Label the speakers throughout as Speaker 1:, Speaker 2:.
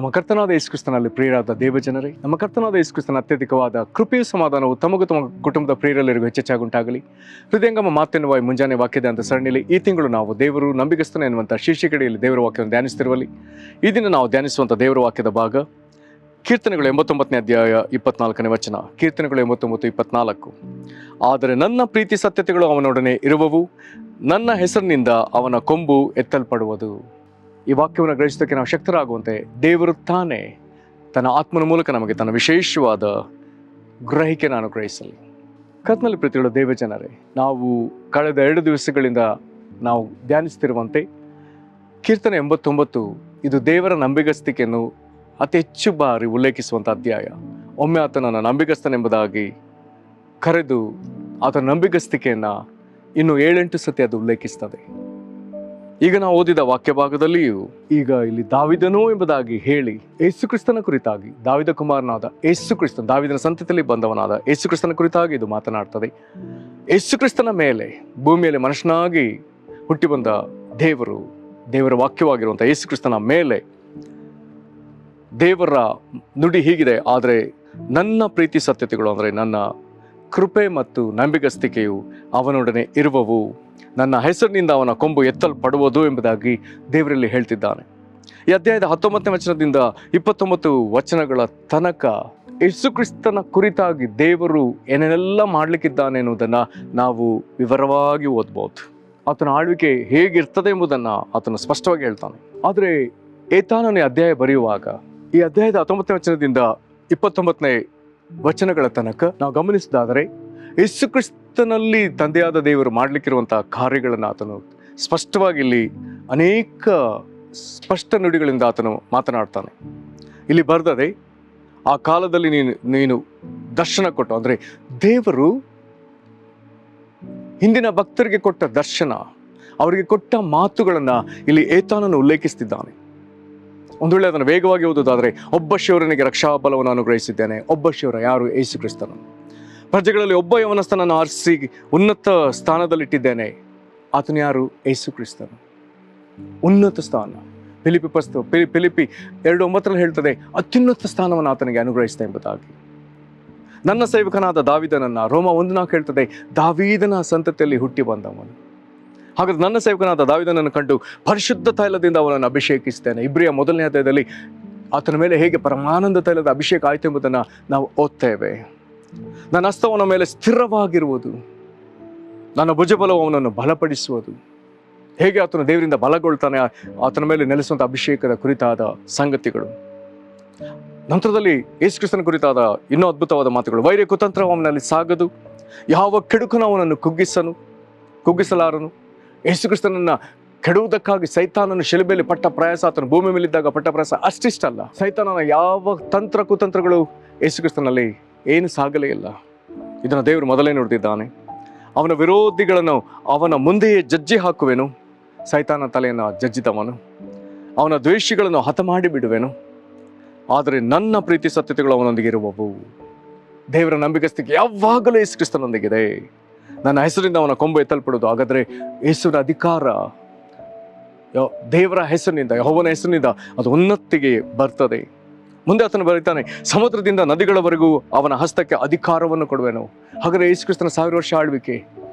Speaker 1: ನಮ್ಮ ಕರ್ತನಾದ ಯೇಸುಕ್ರಿಸ್ತನಲ್ಲಿ ಪ್ರಿಯರಾದ ದೇವಜನರೇ, ನಮ್ಮ ಕರ್ತನಾದ ಯೇಸುಕ್ರಿಸ್ತನ ಅತ್ಯಧಿಕವಾದ ಕೃಪೆಯು ಸಮಾಧಾನವು ತಮಗೂ ತಮ್ಮ ಕುಟುಂಬದ ಪ್ರಿಯರೆಲ್ಲರಿಗೂ ಹೆಚ್ಚಾಗುಂಟಾಗಲಿ. ಹೃದಯಂಗಮ ಮಾತೆನ್ನುವ ಮುಂಜಾನೆ ವಾಕ್ಯದ ಅಂತ ಸರಣಿಯಲ್ಲಿ ಈ ತಿಂಗಳು ನಾವು ದೇವರು ನಂಬಿಗಸ್ತನ ಎನ್ನುವಂಥ ಶೀರ್ಷಿಕೆಯಲ್ಲಿ ದೇವರ ವಾಕ್ಯವನ್ನು ಧ್ಯಾನಿಸ್ತಿರುವಲ್ಲಿ ಈ ದಿನ ನಾವು ಧ್ಯಾನಿಸುವಂಥ ದೇವರ ವಾಕ್ಯದ ಭಾಗ ಕೀರ್ತನೆಗಳು 89ನೇ ಅಧ್ಯಾಯ 24ನೇ ವಚನ. ಕೀರ್ತನೆಗಳು 89:24. ಆದರೆ ನನ್ನ ಪ್ರೀತಿ ಸತ್ಯತೆಗಳು ಅವನೊಡನೆ ಇರುವವು, ನನ್ನ ಹೆಸರಿನಿಂದ ಅವನ ಕೊಂಬು ಎತ್ತಲ್ಪಡುವುದು. ಈ ವಾಕ್ಯವನ್ನು ಗ್ರಹಿಸೋದಕ್ಕೆ ನಾವು ಶಕ್ತರಾಗುವಂತೆ ದೇವರು ತಾನೇ ತನ್ನ ಆತ್ಮನ ಮೂಲಕ ನಮಗೆ ತನ್ನ ವಿಶೇಷವಾದ ಗ್ರಹಿಕೆಯನ್ನು ಅನುಗ್ರಹಿಸಲಿ. ಕರ್ತನಲ್ಲಿ ಪ್ರೀತಿಗಳು ದೇವಜನರೇ, ನಾವು ಕಳೆದ 2 ದಿವಸಗಳಿಂದ ನಾವು ಧ್ಯಾನಿಸ್ತಿರುವಂತೆ ಕೀರ್ತನೆ 89 ಇದು ದೇವರ ನಂಬಿಗಸ್ತಿಕೆಯನ್ನು ಅತಿ ಹೆಚ್ಚು ಬಾರಿ ಉಲ್ಲೇಖಿಸುವಂಥ ಅಧ್ಯಾಯ. ಒಮ್ಮೆ ಆತನನ್ನು ನಂಬಿಗಸ್ತನೆಂಬುದಾಗಿ ಕರೆದು ಆತನ ನಂಬಿಗಸ್ತಿಕೆಯನ್ನು ಇನ್ನು 7-8 ಸತಿ ಅದು ಉಲ್ಲೇಖಿಸ್ತದೆ. ಈಗ ನಾವು ಓದಿದ ವಾಕ್ಯ ಭಾಗದಲ್ಲಿಯೂ ಈಗ ಇಲ್ಲಿ ದಾವಿದನು ಎಂಬುದಾಗಿ ಹೇಳಿ ಯೇಸುಕ್ರಿಸ್ತನ ಕುರಿತಾಗಿ, ದಾವಿದ ಕುಮಾರನಾದ ಯೇಸುಕ್ರಿಸ್ತನ, ದಾವಿದನ ಸಂತತಿಯಲ್ಲಿ ಬಂದವನಾದ ಯೇಸುಕ್ರಿಸ್ತನ ಕುರಿತಾಗಿ ಇದು ಮಾತನಾಡ್ತದೆ. ಯೇಸುಕ್ರಿಸ್ತನ ಮೇಲೆ ಭೂಮಿಯಲ್ಲಿ ಮನುಷ್ಯನಾಗಿ ಹುಟ್ಟಿ ಬಂದ ದೇವರ ವಾಕ್ಯವಾಗಿರುವಂಥ ಯೇಸುಕ್ರಿಸ್ತನ ಮೇಲೆ ದೇವರ ನುಡಿ ಹೀಗಿದೆ, ಆದರೆ ನನ್ನ ಪ್ರೀತಿ ಸತ್ಯತೆಗಳು ಅಂದರೆ ನನ್ನ ಕೃಪೆ ಮತ್ತು ನಂಬಿಗಸ್ತಿಕೆಯು ಅವನೊಡನೆ ಇರುವವು, ನನ್ನ ಹೆಸರಿನಿಂದ ಅವನ ಕೊಂಬು ಎತ್ತಲ್ಪಡುವುದು ಎಂಬುದಾಗಿ ದೇವರಲ್ಲಿ ಹೇಳ್ತಿದ್ದಾನೆ. ಈ ಅಧ್ಯಾಯದ 19ನೇ ವಚನದಿಂದ 29 ವಚನಗಳ ತನಕ ಯೇಸುಕ್ರಿಸ್ತನ ಕುರಿತಾಗಿ ದೇವರು ಏನೇನೆಲ್ಲ ಮಾಡಲಿಕ್ಕಿದ್ದಾನೆ ಎನ್ನುವುದನ್ನು ನಾವು ವಿವರವಾಗಿ ಓದ್ಬೋದು. ಆತನ ಆಳ್ವಿಕೆ ಹೇಗಿರ್ತದೆ ಎಂಬುದನ್ನು ಆತನು ಸ್ಪಷ್ಟವಾಗಿ ಹೇಳ್ತಾನೆ. ಆದರೆ ಏತಾನನೇ ಅಧ್ಯಾಯ ಬರೆಯುವಾಗ ಈ ಅಧ್ಯಾಯದ 19ನೇ ವಚನದಿಂದ 29ನೇ ವಚನಗಳ ತನಕ ನಾವು ಗಮನಿಸಿದಾದರೆ ಯೇಸುಕ್ರಿಸ್ತನಲ್ಲಿ ತಂದೆಯಾದ ದೇವರು ಮಾಡಲಿಕ್ಕಿರುವಂಥ ಕಾರ್ಯಗಳನ್ನು ಆತನು ಸ್ಪಷ್ಟವಾಗಿ ಇಲ್ಲಿ ಅನೇಕ ಸ್ಪಷ್ಟ ನುಡಿಗಳಿಂದ ಆತನು ಮಾತನಾಡ್ತಾನೆ. ಇಲ್ಲಿ ಬರೆದದೆ, ಆ ಕಾಲದಲ್ಲಿ ನೀನು ದರ್ಶನ ಕೊಟ್ಟು, ಅಂದರೆ ದೇವರು ಹಿಂದಿನ ಭಕ್ತರಿಗೆ ಕೊಟ್ಟ ದರ್ಶನ, ಅವರಿಗೆ ಕೊಟ್ಟ ಮಾತುಗಳನ್ನು ಇಲ್ಲಿ ಏತಾನನು ಉಲ್ಲೇಖಿಸ್ತಿದ್ದಾನೆ. ಒಂದು ವೇಳೆ ಅದನ್ನು ವೇಗವಾಗಿ ಓದುವುದಾದರೆ, ಒಬ್ಬ ಶಿವರನಿಗೆ ರಕ್ಷಾಬಲವನ್ನು ಅನುಗ್ರಹಿಸಿದ್ದೇನೆ. ಒಬ್ಬ ಶಿವರ ಯಾರು? ಯೇಸುಕ್ರಿಸ್ತನು. ಪ್ರಜೆಗಳಲ್ಲಿ ಒಬ್ಬ ಯವನಸ್ಥನನ್ನು ಆರಿಸಿ ಉನ್ನತ ಸ್ಥಾನದಲ್ಲಿಟ್ಟಿದ್ದೇನೆ. ಆತನು ಯಾರು? ಯೇಸುಕ್ರಿಸ್ತನು. ಉನ್ನತ ಸ್ಥಾನ. ಫಿಲಿಪಿ 2:9 ಹೇಳ್ತದೆ, ಅತ್ಯುನ್ನತ ಸ್ಥಾನವನ್ನು ಆತನಿಗೆ ಅನುಗ್ರಹಿಸಿದೆ ಎಂಬುದಾಗಿ. ನನ್ನ ಸೇವಕನಾದ ದಾವಿದನನ್ನು ರೋಮ 1:4 ಹೇಳ್ತದೆ, ದಾವೀದನ ಸಂತತಿಯಲ್ಲಿ ಹುಟ್ಟಿ ಬಂದವನು. ಹಾಗಾದ್ರೆ ನನ್ನ ಸೇವಕನಾದ ದಾವಿದನನ್ನು ಕಂಡು ಪರಿಶುದ್ಧ ತೈಲದಿಂದ ಅವನನ್ನು ಅಭಿಷೇಕಿಸ್ತೇನೆ. ಇಬ್ರಿಯ 1ನೇ ಅಧ್ಯಾಯದಲ್ಲಿ ಆತನ ಮೇಲೆ ಹೇಗೆ ಪರಮಾನಂದ ತೈಲದ ಅಭಿಷೇಕ ಆಯಿತು ಎಂಬುದನ್ನು ನಾವು ಓದ್ತೇವೆ. ನನ್ನ ಹಸ್ತವನ ಮೇಲೆ ಸ್ಥಿರವಾಗಿರುವುದು, ನನ್ನ ಭುಜಬಲವು ಅವನನ್ನು ಬಲಪಡಿಸುವುದು. ಹೇಗೆ ಆತನು ದೇವರಿಂದ ಬಲಗೊಳ್ತಾನೆ, ಆತನ ಮೇಲೆ ನೆಲೆಸುವಂಥ ಅಭಿಷೇಕದ ಕುರಿತಾದ ಸಂಗತಿಗಳು. ನಂತರದಲ್ಲಿ ಯೇಸುಕ್ರಿಸ್ತನ ಕುರಿತಾದ ಇನ್ನೂ ಅದ್ಭುತವಾದ ಮಾತುಗಳು. ವೈರ್ಯ ಕುತಂತ್ರ ಅವನಲ್ಲಿ ಸಾಗದು, ಯಾವ ಕೆಡುಕನು ಅವನನ್ನು ಕುಗ್ಗಿಸಲಾರನು. ಯೇಸುಕ್ರಿಸ್ತನನ್ನು ಕೆಡುವುದಕ್ಕಾಗಿ ಸೈತಾನನು ಶಿಲುಬೆಯಲ್ಲಿ ಪಟ್ಟ ಪ್ರಯಾಸ, ಆತನು ಭೂಮಿ ಮೇಲಿದ್ದಾಗ ಪಟ್ಟ ಪ್ರಯಾಸ ಅಷ್ಟಿಷ್ಟಲ್ಲ, ಸೈತಾನನ ಯಾವ ತಂತ್ರ ಕುತಂತ್ರಗಳು ಯೇಸುಕ್ರಿಸ್ತನಲ್ಲಿ ಏನು ಸಾಗಲೇ ಇಲ್ಲ. ಇದನ್ನು ದೇವರು ಮೊದಲೇ ನೋಡ್ತಿದ್ದಾನೆ. ಅವನ ವಿರೋಧಿಗಳನ್ನು ಅವನ ಮುಂದೆಯೇ ಜಜ್ಜಿ ಹಾಕುವೆನು, ಸೈತಾನ ತಲೆಯನ್ನು ಜಜ್ಜಿದವನು. ಅವನ ದ್ವೇಷಿಗಳನ್ನು ಹತ ಮಾಡಿ ಬಿಡುವೆನು. ಆದರೆ ನನ್ನ ಪ್ರೀತಿ ಸತ್ಯತೆಗಳು ಅವನೊಂದಿಗೆ ಇರುವವು. ದೇವರ ನಂಬಿಗಸ್ತಿಕೆ ಯಾವಾಗಲೂ ಯೇಸುಕ್ರಿಸ್ತನೊಂದಿಗಿದೆ. ನನ್ನ ಹೆಸರಿಂದ ಅವನ ಕೊಂಬು ಎತ್ತಲ್ಪಡುವುದು. ಹಾಗಾದರೆ ಯೇಸುವಿನ ಅಧಿಕಾರ ದೇವರ ಹೆಸರಿನಿಂದ, ಯೆಹೋವನ ಹೆಸರಿನಿಂದ ಅದು ಉನ್ನತಿಗೆ ಬರ್ತದೆ. ಮುಂದೆ ಆತನು ಬರೀತಾನೆ, ಸಮುದ್ರದಿಂದ ನದಿಗಳವರೆಗೂ ಅವನ ಹಸ್ತಕ್ಕೆ ಅಧಿಕಾರವನ್ನು ಕೊಡುವೆನು. ಹಾಗಾದರೆ ಯೇಸುಕ್ರಿಸ್ತನ 1000 ವರ್ಷ ಆಳ್ವಿಕೆ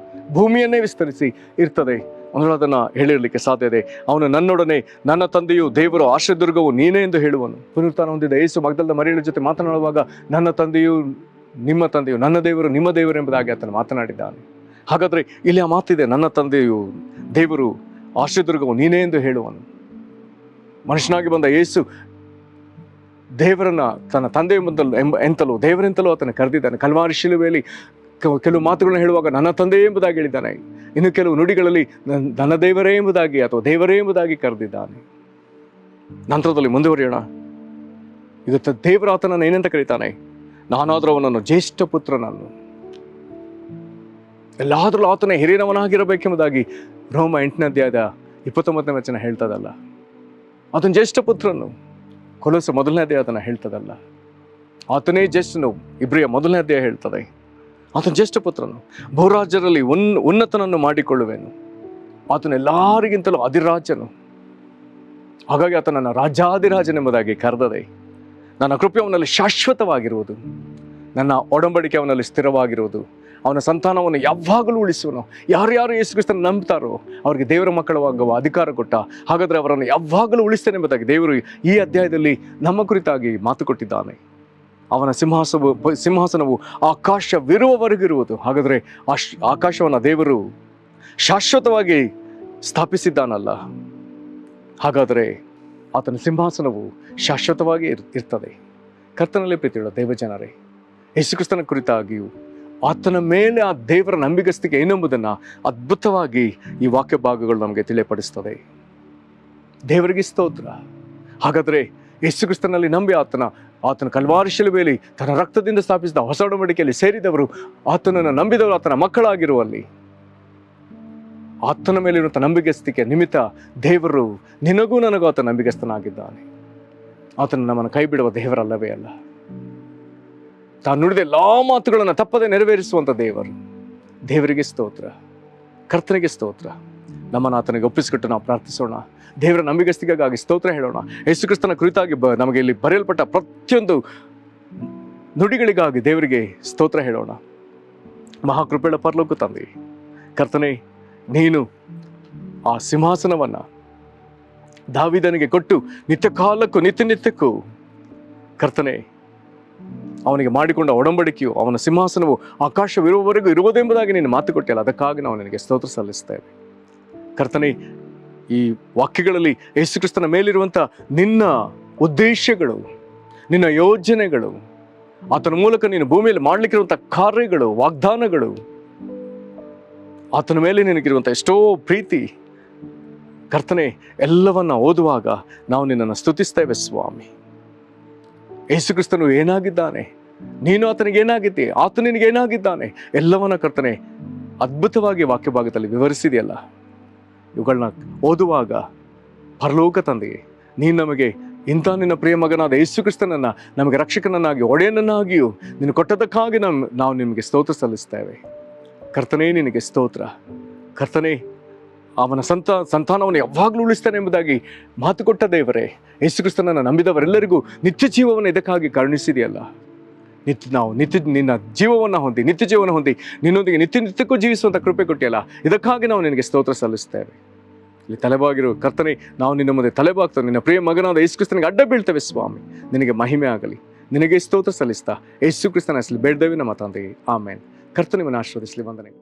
Speaker 1: ಭೂಮಿಯನ್ನೇ ವಿಸ್ತರಿಸಿ ಇರ್ತದೆ. ಅಂದರೆ ಅದನ್ನು ಹೇಳಿರಲಿಕ್ಕೆ ಸಾಧ್ಯ ಇದೆ. ಅವನು ನನ್ನೊಡನೆ, ನನ್ನ ತಂದೆಯು ದೇವರು ಆಶ್ರಯದುರ್ಗವು ನೀನೇ ಎಂದು ಹೇಳುವನು. ಪುನರುತ್ಥಾನ ಹೊಂದಿದ ಯೇಸು ಮಗ್ದಲದ ಮರಿಯಳ ಜೊತೆ ಮಾತನಾಡುವಾಗ ನನ್ನ ತಂದೆಯು ನಿಮ್ಮ ತಂದೆಯು, ನನ್ನ ದೇವರು ನಿಮ್ಮ ದೇವರು ಎಂಬುದಾಗಿ ಆತನು ಮಾತನಾಡಿದ್ದಾನೆ. ಹಾಗಾದರೆ ಇಲ್ಲಿ ಆ ಮಾತಿದೆ, ನನ್ನ ತಂದೆಯು ದೇವರು ಆಶ್ರಯದುರ್ಗವು ನೀನೇ ಎಂದು ಹೇಳುವನು. ಮನುಷ್ಯನಾಗಿ ಬಂದ ಯೇಸು ದೇವರನ್ನ ತನ್ನ ತಂದೆ ಎಂತಲೂ ದೇವರೆಂತಲೂ ಆತನ ಕರೆದಿದ್ದಾನೆ. ಕಲ್ವಾರಿ ಶಿಲುಬೆಯಲ್ಲಿ ಕೆಲವು ಮಾತುಗಳನ್ನು ಹೇಳುವಾಗ ನನ್ನ ತಂದೆ ಎಂಬುದಾಗಿ ಹೇಳಿದ್ದಾನೆ. ಇನ್ನು ಕೆಲವು ನುಡಿಗಳಲ್ಲಿ ನನ್ನ ದೇವರೇ ಎಂಬುದಾಗಿ ಅಥವಾ ದೇವರೇ ಎಂಬುದಾಗಿ ಕರೆದಿದ್ದಾನೆ. ನಂತರದಲ್ಲಿ ಮುಂದುವರಿಯೋಣ. ಈಗ ದೇವರ ಆತನನ್ನು ಏನಂತ ಕರೀತಾನೆ? ನಾನಾದರೂ ಅವನನ್ನು ಜ್ಯೇಷ್ಠ ಪುತ್ರನನ್ನು, ಎಲ್ಲಾದರೂ ಆತನೇ ಹಿರಿಯನವನಾಗಿರಬೇಕೆಂಬುದಾಗಿ ರೋಮ 8ನೇ ಅಧ್ಯಾಯದ 29ನೇ ವಚನ ಹೇಳ್ತದಲ್ಲ. ಆತನ ಜ್ಯೇಷ್ಠ ಪುತ್ರನು ಕೊಲೋಸ 1ನೇ ಅಧ್ಯಾಯ ಅದನ್ನು ಹೇಳ್ತದಲ್ಲ. ಆತನೇ ಜ್ಯೇಷ್ಠನು ಇಬ್ರಿಯ 1ನೇ ಅಧ್ಯಾಯ ಹೇಳ್ತದೆ. ಆತನ ಜ್ಯೇಷ್ಠ ಪುತ್ರನು. ಬಹುರಾಜ್ಯರಲ್ಲಿ ಉನ್ನತನನ್ನು ಮಾಡಿಕೊಳ್ಳುವೆನು. ಆತನು ಎಲ್ಲರಿಗಿಂತಲೂ ಅಧಿರಾಜನು. ಹಾಗಾಗಿ ಆತ ನನ್ನ ರಾಜಾದಿರಾಜನೆಂಬುದಾಗಿ ಕರೆದದೆ. ನನ್ನ ಕೃಪೆ ಅವನಲ್ಲಿ ಶಾಶ್ವತವಾಗಿರುವುದು, ನನ್ನ ಒಡಂಬಡಿಕೆ ಅವನಲ್ಲಿ ಸ್ಥಿರವಾಗಿರುವುದು. ಅವನ ಸಂತಾನವನ್ನು ಯಾವಾಗಲೂ ಉಳಿಸುವನು. ಯಾರ್ಯಾರು ಯೇಸು ಕ್ರಿಸ್ತನ ನಂಬ್ತಾರೋ ಅವರಿಗೆ ದೇವರ ಮಕ್ಕಳಾಗುವ ಅಧಿಕಾರ ಕೊಟ್ಟ. ಹಾಗಾದರೆ ಅವರನ್ನು ಯಾವಾಗಲೂ ಉಳಿಸ್ತೇನೆ ಎಂಬುದಾಗಿ ದೇವರು ಈ ಅಧ್ಯಾಯದಲ್ಲಿ ನಮ್ಮ ಕುರಿತಾಗಿ ಮಾತು ಕೊಟ್ಟಿದ್ದಾನೆ. ಅವನ ಸಿಂಹಾಸನವು ಆಕಾಶವಿರುವವರೆಗಿರುವುದು. ಹಾಗಾದರೆ ಆಕಾಶವನ್ನು ದೇವರು ಶಾಶ್ವತವಾಗಿ ಸ್ಥಾಪಿಸಿದ್ದಾನಲ್ಲ, ಹಾಗಾದರೆ ಆತನ ಸಿಂಹಾಸನವು ಶಾಶ್ವತವಾಗಿ ಇರ್ತದೆ. ಕರ್ತನಲ್ಲಿ ಪ್ರೀತಿಯುಳ್ಳ ದೇವಜನರೇ, ಯೇಸುಕ್ರಿಸ್ತನ ಕುರಿತಾಗಿಯೂ ಆತನ ಮೇಲೆ ಆ ದೇವರ ನಂಬಿಗಸ್ತಿಕೆ ಏನೆಂಬುದನ್ನು ಅದ್ಭುತವಾಗಿ ಈ ವಾಕ್ಯ ಭಾಗಗಳು ನಮಗೆ ತಿಳಿಯಪಡಿಸ್ತದೆ. ದೇವರಿಗೆ ಸ್ತೋತ್ರ. ಹಾಗಾದರೆ ಯೇಸುಕ್ರಿಸ್ತನಲ್ಲಿ ನಂಬಿ ಆತನ ಕಲ್ವಾರಿ ಶಿಲುಬೆಯಲ್ಲಿ ತನ್ನ ರಕ್ತದಿಂದ ಸ್ಥಾಪಿಸಿದ ಹೊಸ ಒಡಂಬಡಿಕೆಯಲ್ಲಿ ಸೇರಿದವರು, ಆತನನ್ನು ನಂಬಿದವರು ಆತನ ಮಕ್ಕಳಾಗಿರುವಲ್ಲಿ ಆತನ ಮೇಲಿರುವಂಥ ನಂಬಿಗಸ್ತಿಕೆ ನಿಮಿತ್ತ ದೇವರು ನಿನಗೂ ನನಗೂ ಆತನ ನಂಬಿಗಸ್ತನಾಗಿದ್ದಾನೆ. ಆತನು ನಮ್ಮನ್ನು ಕೈ ಬಿಡುವ ದೇವರಲ್ಲವೇ ಅಲ್ಲ. ತಾನು ನುಡಿದ ಎಲ್ಲ ಮಾತುಗಳನ್ನು ತಪ್ಪದೆ ನೆರವೇರಿಸುವಂಥ ದೇವರಿಗೆ ಸ್ತೋತ್ರ, ಕರ್ತನಿಗೆ ಸ್ತೋತ್ರ. ನಮ್ಮನ್ನು ಆತನಿಗೆ ಒಪ್ಪಿಸಿಕೊಟ್ಟು ನಾವು ಪ್ರಾರ್ಥಿಸೋಣ. ದೇವರ ನಂಬಿಗಸ್ತಿಗಾಗಿ ಸ್ತೋತ್ರ ಹೇಳೋಣ. ಯೇಸುಕ್ರಿಸ್ತನ ಕುರಿತಾಗಿ ನಮಗೆ ಇಲ್ಲಿ ಬರೆಯಲ್ಪಟ್ಟ ಪ್ರತಿಯೊಂದು ನುಡಿಗಳಿಗಾಗಿ ದೇವರಿಗೆ ಸ್ತೋತ್ರ ಹೇಳೋಣ. ಮಹಾಕೃಪೆಯ ಪರಲೋಕ ತಂದೆ, ಕರ್ತನೇ, ನೀನು ಆ ಸಿಂಹಾಸನವನ್ನು ದಾವೀದನಿಗೆ ಕೊಟ್ಟು ನಿತ್ಯ ಕಾಲಕ್ಕೂ ನಿತ್ಯಕ್ಕೂ ಕರ್ತನೇ ಅವನಿಗೆ ಮಾಡಿಕೊಂಡ ಒಡಂಬಡಿಕೆಯು, ಅವನ ಸಿಂಹಾಸನವು ಆಕಾಶವಿರುವವರೆಗೂ ಇರುವುದೆಂಬುದಾಗಿ ನೀನು ಮಾತು ಕೊಟ್ಟಿಲ್ಲ. ಅದಕ್ಕಾಗಿ ನಾವು ನಿನಗೆ ಸ್ತೋತ್ರ ಸಲ್ಲಿಸ್ತೇವೆ. ಕರ್ತನೇ, ಈ ವಾಕ್ಯಗಳಲ್ಲಿ ಯೇಸುಕ್ರಿಸ್ತನ ಮೇಲಿರುವಂಥ ನಿನ್ನ ಉದ್ದೇಶಗಳು, ನಿನ್ನ ಯೋಜನೆಗಳು, ಆತನ ಮೂಲಕ ನೀನು ಭೂಮಿಯಲ್ಲಿ ಮಾಡಲಿಕ್ಕಿರುವಂಥ ಕಾರ್ಯಗಳು, ವಾಗ್ದಾನಗಳು, ಆತನ ಮೇಲೆ ನಿನಗಿರುವಂಥ ಎಷ್ಟೋ ಪ್ರೀತಿ, ಕರ್ತನೆ, ಎಲ್ಲವನ್ನ ಓದುವಾಗ ನಾವು ನಿನ್ನನ್ನು ಸ್ತುತಿಸ್ತೇವೆ ಸ್ವಾಮಿ. ಯೇಸುಕ್ರಿಸ್ತನು ಏನಾಗಿದ್ದಾನೆ, ನೀನು ಆತನಿಗೆ ಏನಾಗಿದ್ದೆ, ಆತ ನಿನಗೆ ಏನಾಗಿದ್ದಾನೆ, ಎಲ್ಲವನ್ನ ಕರ್ತನೆ ಅದ್ಭುತವಾಗಿ ವಾಕ್ಯ ಭಾಗದಲ್ಲಿ ವಿವರಿಸಿದೆಯಲ್ಲ. ಇವುಗಳನ್ನ ಓದುವಾಗ ಪರಲೋಕ ತಂದೆಯೇ, ನೀನು ನಮಗೆ ಇಂಥ ನಿನ್ನ ಪ್ರಿಯ ಮಗನಾದ ಯೇಸುಕ್ರಿಸ್ತನನ್ನು ನಮಗೆ ರಕ್ಷಕನನ್ನಾಗಿ ಒಡೆಯನನ್ನಾಗಿಯೂ ನೀನು ಕೊಟ್ಟದಕ್ಕಾಗಿ ನಾವು ನಿಮಗೆ ಸ್ತೋತ್ರ ಸಲ್ಲಿಸ್ತೇವೆ. ಕರ್ತನೇ, ನಿನಗೆ ಸ್ತೋತ್ರ. ಕರ್ತನೇ, ಅವನ ಸಂತಾನವನ್ನು ಯಾವಾಗಲೂ ಉಳಿಸ್ತಾನೆ ಎಂಬುದಾಗಿ ಮಾತು ಕೊಟ್ಟ ದೇವರೇ, ಯೇಸುಕ್ರಿಸ್ತನನ್ನು ನಂಬಿದವರೆಲ್ಲರಿಗೂ ನಿತ್ಯ ಜೀವವನ್ನು ಇದಕ್ಕಾಗಿ ಕರುಣಿಸಿದೆಯಲ್ಲ. ನಾವು ನಿನ್ನ ಜೀವವನ್ನು ಹೊಂದಿ, ನಿತ್ಯ ಜೀವನ ಹೊಂದಿ ನಿನ್ನೊಂದಿಗೆ ನಿತ್ಯಕ್ಕೂ ಜೀವಿಸುವಂಥ ಕೃಪೆ ಕೊಟ್ಟಿಯಲ್ಲ. ಇದಕ್ಕಾಗಿ ನಾವು ನಿನಗೆ ಸ್ತೋತ್ರ ಸಲ್ಲಿಸ್ತೇವೆ. ಇಲ್ಲಿ ತಲೆಬಾಗಿರು ಕರ್ತನೆ, ನಾವು ನಿನ್ನ ಮುಂದೆ ತಲೆಬಾಗ್ತೇವೆ. ನಿನ್ನ ಪ್ರಿಯ ಮಗನಾದ ಯೇಸುಕ್ರಿಸ್ತನಿಗೆ ಅಡ್ಡ ಬೀಳ್ತೇವೆ ಸ್ವಾಮಿ. ನಿನಗೆ ಮಹಿಮೆ ಆಗಲಿ. ನಿನಗೆ ಸ್ತೋತ್ರ ಸಲ್ಲಿಸ್ತಾ ಯೇಸುಕ್ರಿಸ್ತನ ಹೆಸರಲ್ಲಿ ಬೇಡ್ದೇವೆ ನಮ್ಮ ತಂದೆಯೇ, ಆಮೇನ್. ಕರ್ತನು ನಿಮ್ಮನ್ನು ಆಶೀರ್ವದಿಸಲಿ. ವಂದನೆಗಳು.